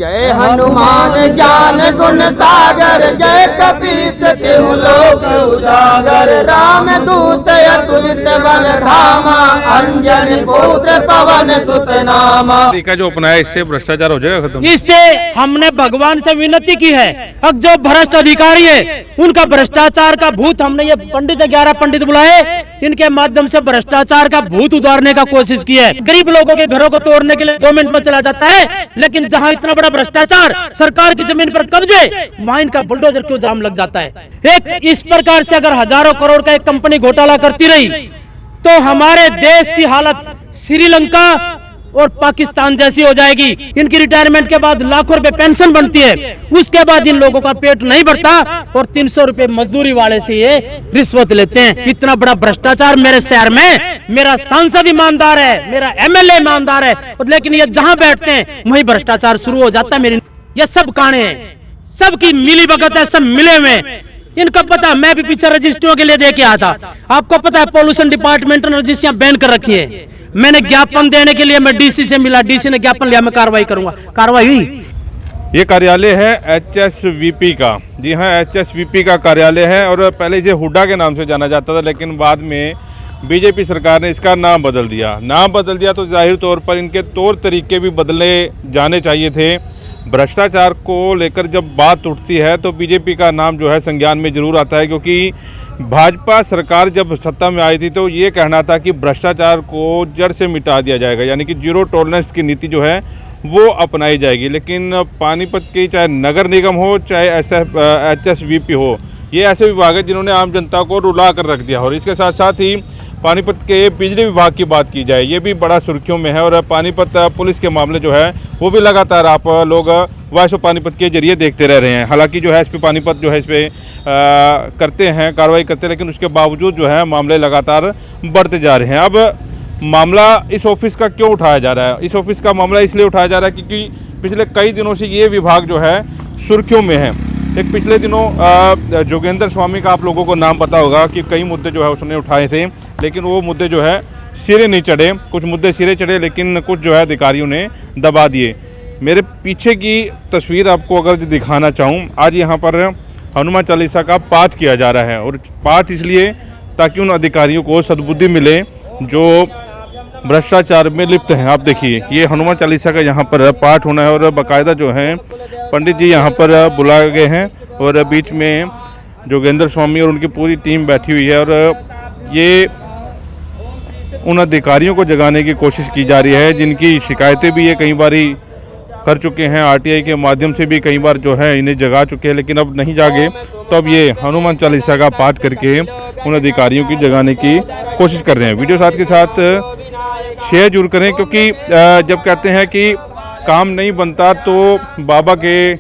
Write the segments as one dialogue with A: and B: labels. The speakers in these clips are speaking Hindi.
A: जय हनुमान ज्ञान गुण सागर, जय कपीस तिहु लोक उजागर, राम दूत अतुलित बल धामा, अंजनी पुत्र पवन सुत नामा।
B: तरीका जो अपनाया इससे भ्रष्टाचार हो जाएगा खत्म।
C: इससे हमने भगवान से विनती की है, अब जो भ्रष्ट अधिकारी है उनका भ्रष्टाचार का भूत, हमने ये पंडित 11 पंडित बुलाए, इनके माध्यम से भ्रष्टाचार का भूत उतारने का कोशिश की है। गरीब लोगों के घरों को तोड़ने के लिए 2 मिनट में चला जाता है, लेकिन जहां इतना बड़ा भ्रष्टाचार, सरकार की जमीन पर कब्जे, वहां इनका बुलडोजर क्यों जाम लग जाता है। एक इस प्रकार से अगर हजारों करोड़ का एक कंपनी घोटाला करती रही तो हमारे देश की हालत श्रीलंका और पाकिस्तान जैसी हो जाएगी। इनकी रिटायरमेंट के बाद लाखों रुपए पेंशन बनती है, उसके बाद इन लोगों का पेट नहीं भरता और 300 रुपए मजदूरी वाले से ये रिश्वत लेते हैं। इतना बड़ा भ्रष्टाचार मेरे शहर में, मेरा सांसद ईमानदार है, मेरा एमएलए ईमानदार है, लेकिन ये जहां बैठते हैं वहीं भ्रष्टाचार शुरू हो जाता है। मेरी ये सब कांडे हैं, सबकी मिली भगत है, सब मिले हुए। इनको पता, मैं भी पीछे रजिस्ट्रियों के लिए दे के आया था। आपको पता है पोल्यूशन डिपार्टमेंट ने रजिस्ट्रियां बैन कर रखी है। मैंने ज्ञापन देने के लिए मैं डीसी से मिला, डीसी ने ज्ञापन लिया, मैं कार्रवाई करूंगा। कार्रवाई हुई।
B: ये कार्यालय है एचएसवीपी का। जी हाँ, एचएसवीपी का कार्यालय है और पहले इसे हुड्डा के नाम से जाना जाता था, लेकिन बाद में बीजेपी सरकार ने इसका नाम बदल दिया। नाम बदल दिया तो जाहिर तौर पर इनके तौर तरीके भी बदले जाने चाहिए थे। भ्रष्टाचार को लेकर जब बात उठती है तो बीजेपी का नाम जो है संज्ञान में जरूर आता है, क्योंकि भाजपा सरकार जब सत्ता में आई थी तो ये कहना था कि भ्रष्टाचार को जड़ से मिटा दिया जाएगा, यानी कि जीरो टॉलरेंस की नीति जो है वो अपनाई जाएगी। लेकिन पानीपत की चाहे नगर निगम हो चाहे एचएसवीपी हो, ये ऐसे विभाग है जिन्होंने आम जनता को रुला कर रख दिया। और इसके साथ साथ ही पानीपत के बिजली विभाग की बात की जाए, ये भी बड़ा सुर्खियों में है। और पानीपत पुलिस के मामले जो है वो भी लगातार आप लोग वॉइस ऑफ पानीपत के जरिए देखते रह रहे हैं। हालांकि जो है एसपी पानीपत जो है इस पर करते हैं, कार्रवाई करते हैं, लेकिन उसके बावजूद जो है मामले लगातार बढ़ते जा रहे हैं। अब मामला इस ऑफिस का क्यों उठाया जा रहा है? इस ऑफिस का मामला इसलिए उठाया जा रहा है क्योंकि पिछले कई दिनों से ये विभाग जो है सुर्खियों में है। एक पिछले दिनों जोगेंद्र स्वामी का आप लोगों को नाम पता होगा कि कई मुद्दे जो है उसने उठाए थे, लेकिन वो मुद्दे जो है सिरे नहीं चढ़े। कुछ मुद्दे सिरे चढ़े, लेकिन कुछ जो है अधिकारियों ने दबा दिए। मेरे पीछे की तस्वीर आपको अगर दिखाना चाहूँ, आज यहाँ पर हनुमान चालीसा का पाठ किया जा रहा है। और पाठ इसलिए ताकि उन अधिकारियों को सद्बुद्धि मिले जो भ्रष्टाचार में लिप्त हैं। आप देखिए, ये हनुमान चालीसा का यहाँ पर पाठ होना है और बाकायदा जो है पंडित जी यहाँ पर बुलाए गए हैं और बीच में जोगेंद्र स्वामी और उनकी पूरी टीम बैठी हुई है। और ये उन अधिकारियों को जगाने की कोशिश की जा रही है जिनकी शिकायतें भी ये कई बार कर चुके हैं, आरटीआई के माध्यम से भी कई बार जो है इन्हें जगा चुके हैं, लेकिन अब नहीं जागे तो अब ये हनुमान चालीसा का पाठ करके उन अधिकारियों की जगाने की कोशिश कर रहे हैं। वीडियो साथ के साथ शेयर जरूर करें, क्योंकि जब कहते हैं कि काम नहीं बनता तो बाबा के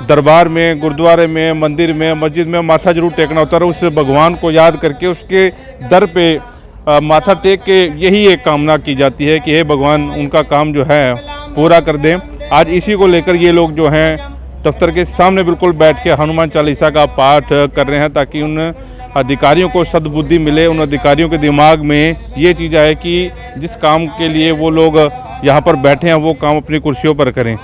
B: दरबार में, गुरुद्वारे में, मंदिर में, मस्जिद में माथा जरूर टेकना होता है। उस भगवान को याद करके उसके दर पे माथा टेक के यही एक कामना की जाती है कि हे भगवान उनका काम जो है पूरा कर दें। आज इसी को लेकर ये लोग जो हैं दफ्तर के सामने बिल्कुल बैठ के हनुमान चालीसा का पाठ कर रहे हैं, ताकि उन अधिकारियों को सद्बुद्धि मिले, उन अधिकारियों के दिमाग में ये चीज़ आए कि जिस काम के लिए वो लोग यहाँ पर बैठे हैं वो काम अपनी कुर्सियों पर करें।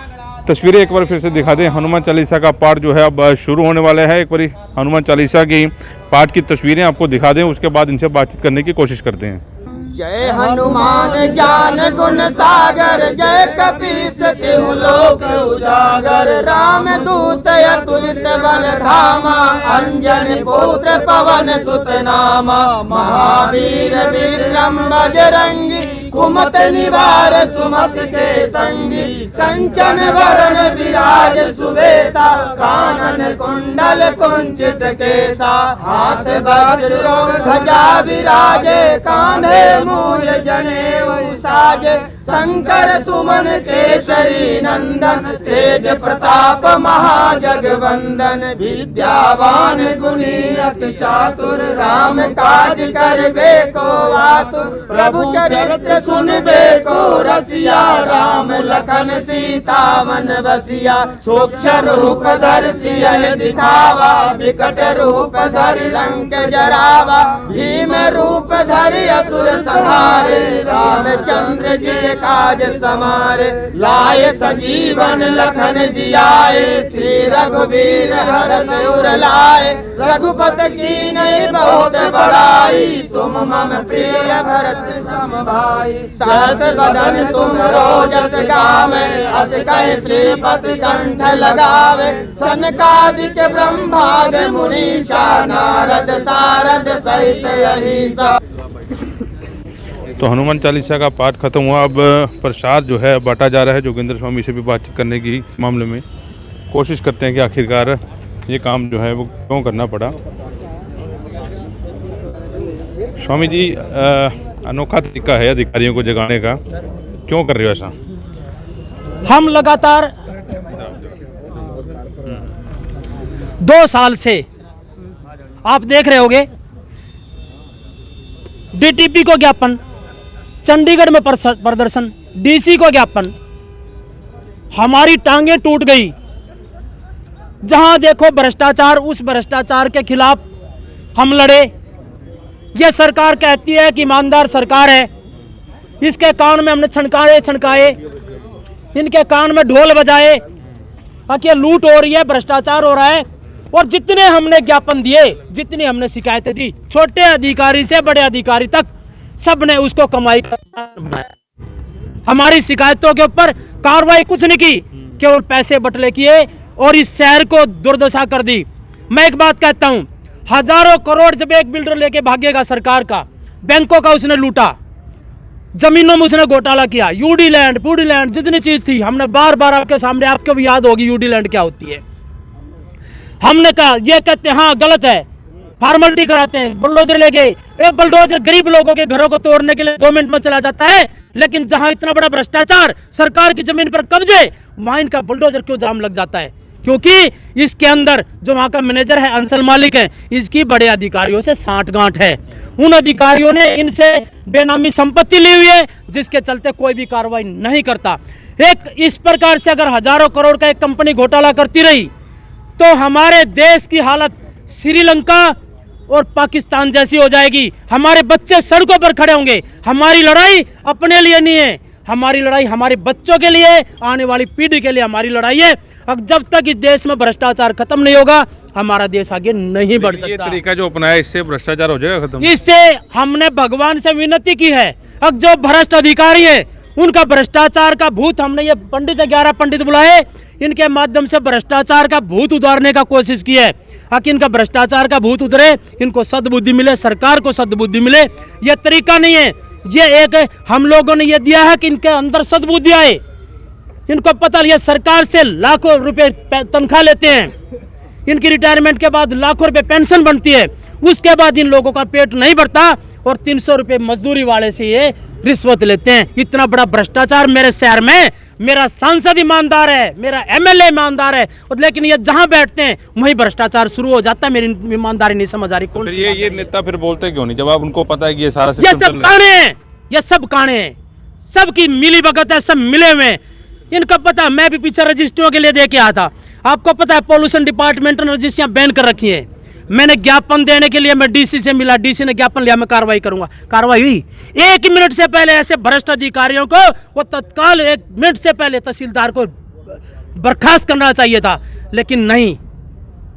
B: तस्वीरें एक बार फिर से दिखा दें। हनुमान चालीसा का पाठ जो है अब शुरू होने वाला है। एक बार हनुमान चालीसा की पाठ की तस्वीरें आपको दिखा दें, उसके बाद इनसे बातचीत करने की कोशिश करते हैं।
A: जय हनुमान ज्ञान गुण सागर, जय कपीस तिहु लोक उजागर, राम दूत अतुलित बल धामा, अंजनी पुत्र पवन सुत नामा, महावीर विक्रम बजरंगी, कुमत निवार सुमत के संगी, कंचन वरण विराज सुबेसा, कानन कुंडल कुंचित केसा, हाथ वज्र ध्वजा विराजे, कांधे मूल जनेऊ साजे, शंकर सुमन केसरी नंदन, तेज प्रताप महाजगवंदन, विद्यावान गुणी अति चातुर, राम काज करबे को आतुर, प्रभु चरित्र सुनबे को रसिया, राम लखन लखन सीता मन बसिया, सूक्ष्म रूप धर सियहि दिखावा, विकट रूप धरि लंक जरावा, भीम रूप धरि असुर संहारे, रामचंद्र जी के काज समारे, लाए सजीवन लखन जियाए, श्री रघुवीर हरष उर लाए, रघुपत की नहीं बहुत बड़ाई, तुम मम प्रिय भरत सम भाई, सहस बदन तुम रोजस गावे, अस कहि श्रीपति कंठ लगावे, सनकादिक ब्रह्माद मुनीषा, नारद सारद सहित अहिसा।
B: तो हनुमान चालीसा का पाठ खत्म हुआ। अब प्रसाद जो है बांटा जा रहा है। जोगिंदर स्वामी से भी बातचीत करने की मामले में कोशिश करते हैं कि आखिरकार ये काम जो है वो क्यों करना पड़ा। स्वामी जी, अनोखा तरीका है अधिकारियों को जगाने का, क्यों कर रहे हो ऐसा?
C: हम लगातार 2 साल से आप देख रहे होंगे, डीटीपी को ज्ञापन, चंडीगढ़ में प्रदर्शन, डीसी को ज्ञापन, हमारी टांगें टूट गई। जहां देखो भ्रष्टाचार, उस भ्रष्टाचार के खिलाफ हम लड़े। यह सरकार कहती है कि ईमानदार सरकार है, इसके कान में हमने छनकाए, इनके कान में ढोल बजाए कि लूट हो रही है, भ्रष्टाचार हो रहा है। और जितने हमने ज्ञापन दिए, जितनी हमने शिकायतें दी, छोटे अधिकारी से बड़े अधिकारी तक सबने उसको कमाई का साधन बनाया। हमारी शिकायतों के ऊपर कार्रवाई कुछ नहीं की, केवल पैसे बटले किए और इस शहर को दुर्दशा कर दी। मैं एक बात कहता हूं, हजारों करोड़ जब एक बिल्डर लेके भागेगा सरकार का, बैंकों का उसने लूटा, जमीनों में उसने घोटाला किया, यूडी लैंड, पूडी लैंड, जितनी चीज थी हमने बार बार आपके सामने, आपको भी याद होगी यूडी लैंड क्या होती है। हमने कहा, ये कहते हैं हाँ गलत है, फॉर्मेलिटी कराते हैं, बुलडोजर ले गए। एक बुलडोजर गरीब लोगों के घरों को तोड़ने के लिए 2 मिनट में चला जाता है, लेकिन जहां इतना बड़ा भ्रष्टाचार, सरकार की जमीन पर कब्जे, वहां इनका बुलडोजर क्यों जाम लग जाता है? क्योंकि इसके अंदर जो वहां का मैनेजर है, अंचल मालिक है, इसकी बड़े अधिकारियों से सांठगांठ है। उन अधिकारियों ने इनसे बेनामी संपत्ति ली हुई है, जिसके चलते कोई भी कार्रवाई नहीं करता। एक इस प्रकार से अगर हजारों करोड़ का एक कंपनी घोटाला करती रही तो हमारे देश की हालत श्रीलंका और पाकिस्तान जैसी हो जाएगी। हमारे बच्चे सड़कों पर खड़े होंगे। हमारी लड़ाई अपने लिए नहीं है, हमारी लड़ाई हमारे बच्चों के लिए, आने वाली पीढ़ी के लिए हमारी लड़ाई है। अब जब तक इस देश में भ्रष्टाचार खत्म नहीं होगा, हमारा देश आगे नहीं बढ़ सकता।
B: ये तरीका जो अपनाया, इससे भ्रष्टाचार हो जाएगा खत्म।
C: इससे हमने भगवान से विनती की है, अब जो भ्रष्ट अधिकारी है उनका भ्रष्टाचार का भूत, हमने ये 11 पंडित बुलाए, इनके माध्यम से भ्रष्टाचार का भूत उतारने का कोशिश की है। ताकि इनका भ्रष्टाचार का भूत उतरे, इनको सद्बुद्धि मिले, सरकार को सद्बुद्धि मिले। यह तरीका नहीं है, ये एक हम लोगों ने ये दिया है कि इनके अंदर सद्बुद्धि आए। इनको पता ये सरकार से लाखों रुपए तनख्वाह लेते हैं, इनकी रिटायरमेंट के बाद लाखों रुपए पेंशन बनती है, उसके बाद इन लोगों का पेट नहीं भरता और 300 रुपए मजदूरी वाले से ये रिश्वत लेते हैं। इतना बड़ा भ्रष्टाचार मेरे शहर में, मेरा सांसद ईमानदार है, मेरा एमएलए ईमानदार है, और लेकिन ये जहां बैठते हैं वहीं भ्रष्टाचार शुरू हो जाता है। मेरी ईमानदारी नहीं समझ आ रही। कौन
B: ये नेता फिर बोलते क्यों नहीं, जब आप उनको पता है कि ये सारा
C: ये सब काने हैं, ये सब काने हैं, सबकी मिली भगत है, सब मिले हुए हैं। इनको पता, मैं भी पीछे रजिस्ट्रियों के लिए दे के आया था। आपको पता है पॉल्यूशन डिपार्टमेंट ने रजिस्ट्रियां बैन कर रखी है। मैंने ज्ञापन देने के लिए मैं डीसी से मिला, डीसी ने ज्ञापन लिया, मैं कार्रवाई करूंगा। कार्रवाई हुई 1 मिनट से पहले। ऐसे भ्रष्ट अधिकारियों को वो तत्काल 1 मिनट से पहले तहसीलदार को बर्खास्त करना चाहिए था, लेकिन नहीं,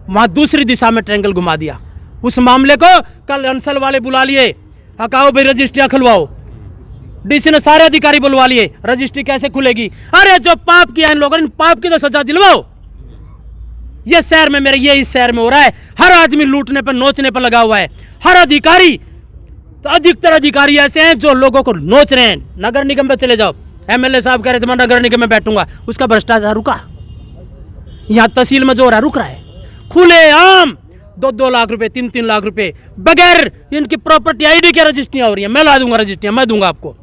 C: वहां दूसरी दिशा में ट्रेंगल घुमा दिया। उस मामले को कल अंसल वाले बुला लिए, हकाओ भाई रजिस्ट्रियां खुलवाओ। डीसी ने सारे अधिकारी बुलवा लिए, रजिस्ट्री कैसे खुलेगी? अरे जो पाप किया इन लोगों ने, पाप की तो सजा दिलवाओ। ये शहर में मेरे, ये इस शहर में हो रहा है। हर आदमी लूटने पर, नोचने पर लगा हुआ है। हर अधिकारी, तो अधिकतर अधिकारी ऐसे हैं जो लोगों को नोच रहे हैं। नगर निगम पे चले जाओ, एमएलए साहब कह रहे थे मैं नगर निगम में बैठूंगा, उसका भ्रष्टाचार रुका। यहां तहसील में जो हो रहा है रुक रहा है। खुले आम 2-2 लाख रुपए, 3-3 लाख रुपए बगैर इनकी प्रॉपर्टी आईडी के रजिस्ट्रियां हो रही है। मैं ला दूंगा रजिस्ट्रियां, मैं दूंगा आपको।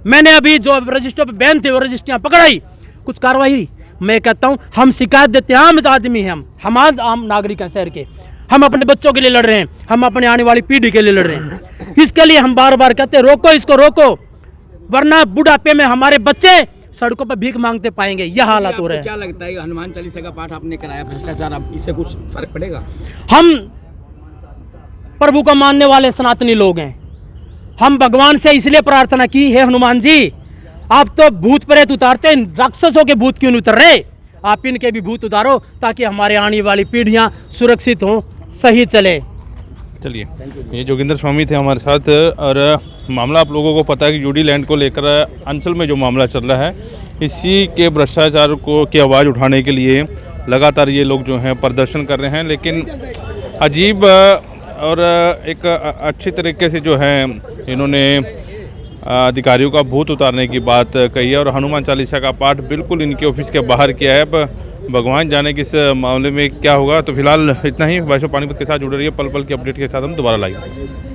C: मैंने अभी जो रजिस्टर पे बैन थे वो रजिस्ट्रियां पकड़ाई, कुछ कार्रवाई हुई? मैं कहता हूं हम शिकायत देते हैं, आम आदमी हैं, हम आम नागरिक हैं शहर के। हम अपने बच्चों के लिए लड़ रहे हैं, हम अपने आने वाली पीढ़ी के लिए लड़ रहे हैं। इसके लिए हम बार बार कहते हैं रोको इसको, रोको, वरना बुढ़ापे में हमारे बच्चे सड़कों पर भीख मांगते पाएंगे। यह हालात हो रहे हैं।
A: क्या लगता है हनुमान चालीसा का पाठ आपने कराया, भ्रष्टाचार, अब इससे कुछ फर्क पड़ेगा?
C: हम प्रभु को मानने वाले सनातनी लोग हैं। हम भगवान से इसलिए प्रार्थना की, हे हनुमान जी, आप तो भूत प्रेत उतारते हैं, राक्षसों के भूत क्यों नहीं उतर रहे? आप इनके भी भूत उतारो ताकि हमारे आने वाली पीढ़ियां सुरक्षित हों, सही चले।
B: चलिए, ये जोगिंदर स्वामी थे हमारे साथ। और मामला आप लोगों को पता है कि यूडी लैंड को लेकर अंचल में जो मामला चल रहा है, इसी के भ्रष्टाचार को की आवाज़ उठाने के लिए लगातार ये लोग जो हैं प्रदर्शन कर रहे हैं। लेकिन अजीब और एक अच्छी तरीके से जो है इन्होंने अधिकारियों का भूत उतारने की बात कही है और हनुमान चालीसा का पाठ बिल्कुल इनके ऑफिस के बाहर किया है। अब भगवान जाने किस मामले में क्या होगा। तो फिलहाल इतना ही। वैसे पानीपत के साथ जुड़े रहिए, पल पल की अपडेट के साथ हम दोबारा लाएंगे।